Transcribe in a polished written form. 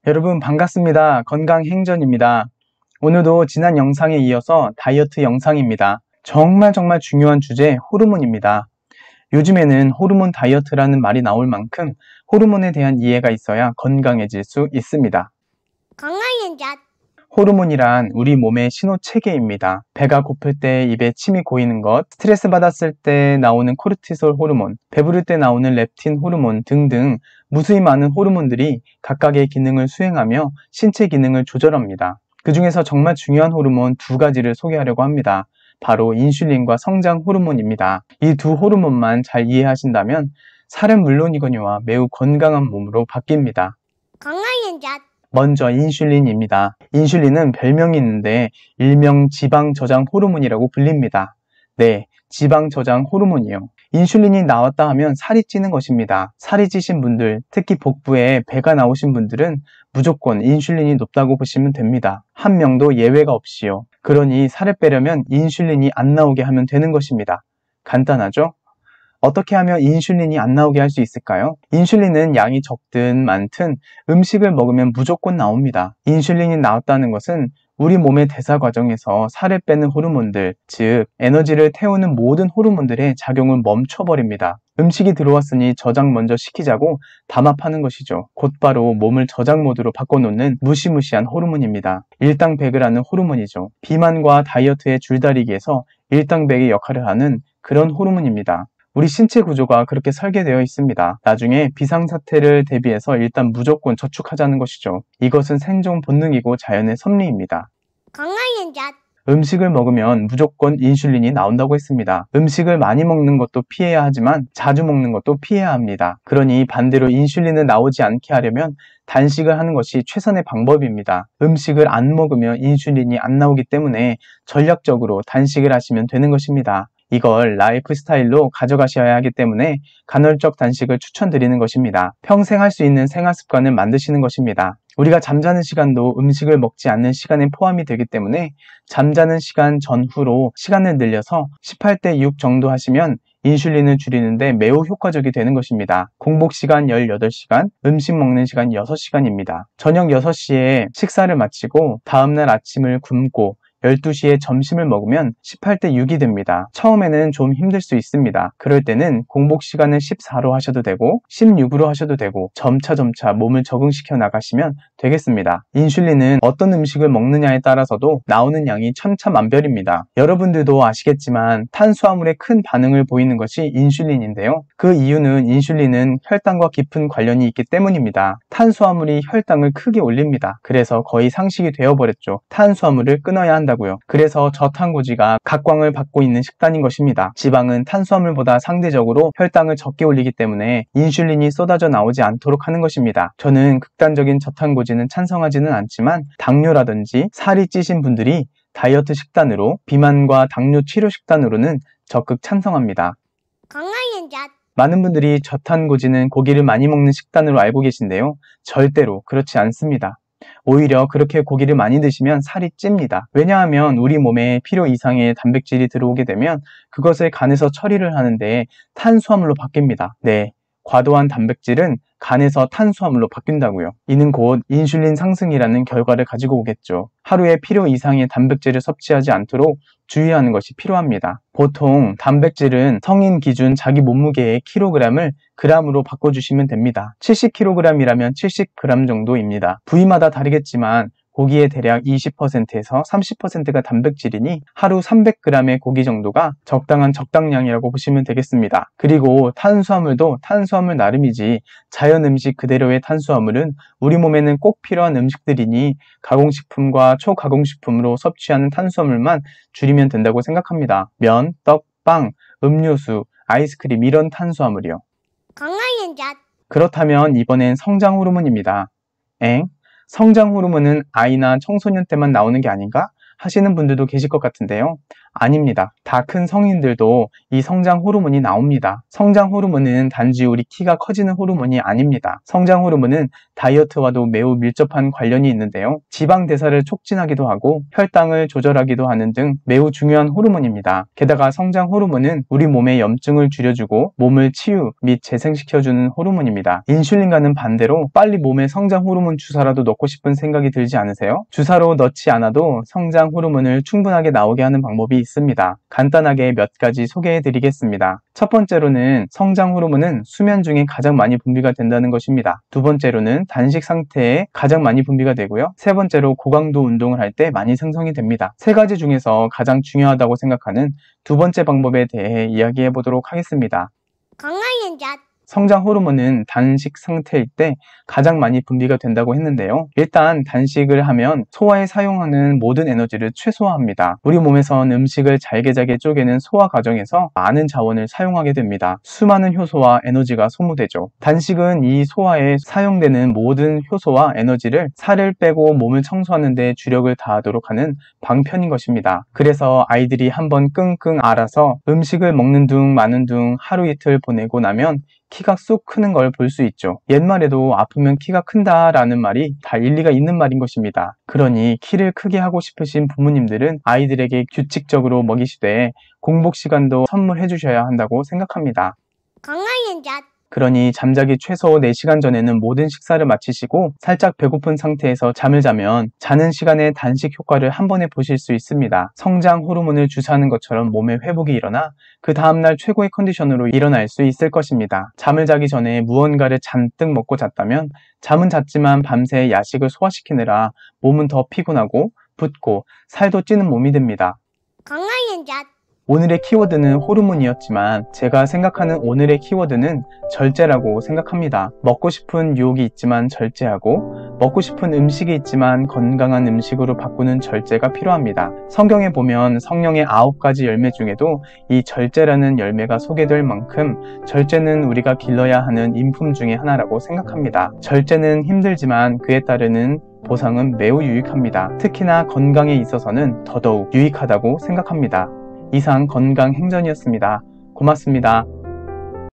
여러분 반갑습니다. 건강행전입니다. 오늘도 지난 영상에 이어서 다이어트 영상입니다. 정말 중요한 주제 호르몬입니다. 요즘에는 호르몬 다이어트라는 말이 나올 만큼 호르몬에 대한 이해가 있어야 건강해질 수 있습니다. 건강행전. 호르몬이란 우리 몸의 신호체계입니다. 배가 고플 때 입에 침이 고이는 것, 스트레스 받았을 때 나오는 코르티솔 호르몬, 배부를 때 나오는 렙틴 호르몬 등등 무수히 많은 호르몬들이 각각의 기능을 수행하며 신체 기능을 조절합니다. 그 중에서 정말 중요한 호르몬 두 가지를 소개하려고 합니다. 바로 인슐린과 성장 호르몬입니다. 이 두 호르몬만 잘 이해하신다면 살은 물론이거니와 매우 건강한 몸으로 바뀝니다. 건강행전. 먼저 인슐린입니다. 인슐린은 별명이 있는데 일명 지방 저장 호르몬이라고 불립니다. 네, 지방 저장 호르몬이요. 인슐린이 나왔다 하면 살이 찌는 것입니다. 살이 찌신 분들, 특히 복부에 배가 나오신 분들은 무조건 인슐린이 높다고 보시면 됩니다. 한 명도 예외가 없이요. 그러니 살을 빼려면 인슐린이 안 나오게 하면 되는 것입니다. 간단하죠? 어떻게 하면 인슐린이 안 나오게 할 수 있을까요? 인슐린은 양이 적든 많든 음식을 먹으면 무조건 나옵니다. 인슐린이 나왔다는 것은 우리 몸의 대사 과정에서 살을 빼는 호르몬들, 즉 에너지를 태우는 모든 호르몬들의 작용을 멈춰버립니다. 음식이 들어왔으니 저장 먼저 시키자고 담합하는 것이죠. 곧바로 몸을 저장 모드로 바꿔놓는 무시무시한 호르몬입니다. 일당백이라는 호르몬이죠. 비만과 다이어트의 줄다리기에서 일당백의 역할을 하는 그런 호르몬입니다. 우리 신체 구조가 그렇게 설계되어 있습니다. 나중에 비상사태를 대비해서 일단 무조건 저축하자는 것이죠. 이것은 생존 본능이고 자연의 섭리입니다. 건강행전. 음식을 먹으면 무조건 인슐린이 나온다고 했습니다. 음식을 많이 먹는 것도 피해야 하지만 자주 먹는 것도 피해야 합니다. 그러니 반대로 인슐린을 나오지 않게 하려면 단식을 하는 것이 최선의 방법입니다. 음식을 안 먹으면 인슐린이 안 나오기 때문에 전략적으로 단식을 하시면 되는 것입니다. 이걸 라이프 스타일로 가져가셔야 하기 때문에 간헐적 단식을 추천드리는 것입니다. 평생 할 수 있는 생활 습관을 만드시는 것입니다. 우리가 잠자는 시간도 음식을 먹지 않는 시간에 포함이 되기 때문에 잠자는 시간 전후로 시간을 늘려서 18대 6 정도 하시면 인슐린을 줄이는데 매우 효과적이 되는 것입니다. 공복 시간 18시간, 음식 먹는 시간 6시간입니다. 저녁 6시에 식사를 마치고 다음날 아침을 굶고 12시에 점심을 먹으면 18대 6이 됩니다. 처음에는 좀 힘들 수 있습니다. 그럴 때는 공복 시간을 14로 하셔도 되고 16으로 하셔도 되고 점차 몸을 적응시켜 나가시면 되겠습니다. 인슐린은 어떤 음식을 먹느냐에 따라서도 나오는 양이 천차만별입니다. 여러분들도 아시겠지만 탄수화물에 큰 반응을 보이는 것이 인슐린인데요. 그 이유는 인슐린은 혈당과 깊은 관련이 있기 때문입니다. 탄수화물이 혈당을 크게 올립니다. 그래서 거의 상식이 되어버렸죠. 탄수화물을 끊어야 한다. 그래서 저탄고지가 각광을 받고 있는 식단인 것입니다. 지방은 탄수화물보다 상대적으로 혈당을 적게 올리기 때문에 인슐린이 쏟아져 나오지 않도록 하는 것입니다. 저는 극단적인 저탄고지는 찬성하지는 않지만 당뇨라든지 살이 찌신 분들이 다이어트 식단으로 비만과 당뇨 치료 식단으로는 적극 찬성합니다. 건강행전. 많은 분들이 저탄고지는 고기를 많이 먹는 식단으로 알고 계신데요. 절대로 그렇지 않습니다. 오히려 그렇게 고기를 많이 드시면 살이 찝니다. 왜냐하면 우리 몸에 필요 이상의 단백질이 들어오게 되면 그것을 간에서 처리를 하는데 탄수화물로 바뀝니다. 네, 과도한 단백질은 간에서 탄수화물로 바뀐다고요. 이는 곧 인슐린 상승이라는 결과를 가지고 오겠죠. 하루에 필요 이상의 단백질을 섭취하지 않도록 주의하는 것이 필요합니다. 보통 단백질은 성인 기준 자기 몸무게의 킬로그램을 그램으로 바꿔주시면 됩니다. 70kg이라면 70g 정도입니다. 부위마다 다르겠지만 고기의 대략 20%에서 30%가 단백질이니 하루 300g의 고기 정도가 적당한 적당량이라고 보시면 되겠습니다. 그리고 탄수화물도 탄수화물 나름이지 자연 음식 그대로의 탄수화물은 우리 몸에는 꼭 필요한 음식들이니 가공식품과 초가공식품으로 섭취하는 탄수화물만 줄이면 된다고 생각합니다. 면, 떡, 빵, 음료수, 아이스크림 이런 탄수화물이요. 건강행전. 그렇다면 이번엔 성장 호르몬입니다. 성장 호르몬은 아이나 청소년 때만 나오는 게 아닌가 하시는 분들도 계실 것 같은데요. 아닙니다. 다 큰 성인들도 이 성장 호르몬이 나옵니다. 성장 호르몬은 단지 우리 키가 커지는 호르몬이 아닙니다. 성장 호르몬은 다이어트와도 매우 밀접한 관련이 있는데요. 지방 대사를 촉진하기도 하고 혈당을 조절하기도 하는 등 매우 중요한 호르몬입니다. 게다가 성장 호르몬은 우리 몸의 염증을 줄여주고 몸을 치유 및 재생시켜주는 호르몬입니다. 인슐린과는 반대로 빨리 몸에 성장 호르몬 주사라도 넣고 싶은 생각이 들지 않으세요? 주사로 넣지 않아도 성장 호르몬을 충분하게 나오게 하는 방법이 있습니다. 간단하게 몇 가지 소개해 드리겠습니다. 첫 번째로는 성장 호르몬은 수면 중에 가장 많이 분비가 된다는 것입니다. 두 번째로는 단식 상태에 가장 많이 분비가 되고요. 세 번째로 고강도 운동을 할 때 많이 생성이 됩니다. 세 가지 중에서 가장 중요하다고 생각하는 두 번째 방법에 대해 이야기해 보도록 하겠습니다. 건강한 자, 성장 호르몬은 단식 상태일 때 가장 많이 분비가 된다고 했는데요. 일단 단식을 하면 소화에 사용하는 모든 에너지를 최소화합니다. 우리 몸에선 음식을 잘게 쪼개는 소화 과정에서 많은 자원을 사용하게 됩니다. 수많은 효소와 에너지가 소모되죠. 단식은 이 소화에 사용되는 모든 효소와 에너지를 살을 빼고 몸을 청소하는 데 주력을 다하도록 하는 방편인 것입니다. 그래서 아이들이 한번 끙끙 앓아서 음식을 먹는 둥 마는 둥 하루 이틀 보내고 나면 키가 쑥 크는 걸 볼 수 있죠. 옛말에도 아프면 키가 큰다 라는 말이 다 일리가 있는 말인 것입니다. 그러니 키를 크게 하고 싶으신 부모님들은 아이들에게 규칙적으로 먹이시되 공복 시간도 선물해 주셔야 한다고 생각합니다. 건강한 자, 그러니 잠자기 최소 4시간 전에는 모든 식사를 마치시고 살짝 배고픈 상태에서 잠을 자면 자는 시간에 단식 효과를 한 번에 보실 수 있습니다. 성장 호르몬을 주사하는 것처럼 몸의 회복이 일어나 그 다음날 최고의 컨디션으로 일어날 수 있을 것입니다. 잠을 자기 전에 무언가를 잔뜩 먹고 잤다면 잠은 잤지만 밤새 야식을 소화시키느라 몸은 더 피곤하고 붓고 살도 찌는 몸이 됩니다. 건강한 자, 오늘의 키워드는 호르몬이었지만 제가 생각하는 오늘의 키워드는 절제라고 생각합니다. 먹고 싶은 유혹이 있지만 절제하고 먹고 싶은 음식이 있지만 건강한 음식으로 바꾸는 절제가 필요합니다. 성경에 보면 성령의 9가지 열매 중에도 이 절제라는 열매가 소개될 만큼 절제는 우리가 길러야 하는 인품 중에 하나라고 생각합니다. 절제는 힘들지만 그에 따르는 보상은 매우 유익합니다. 특히나 건강에 있어서는 더더욱 유익하다고 생각합니다. 이상 건강행전이었습니다. 고맙습니다.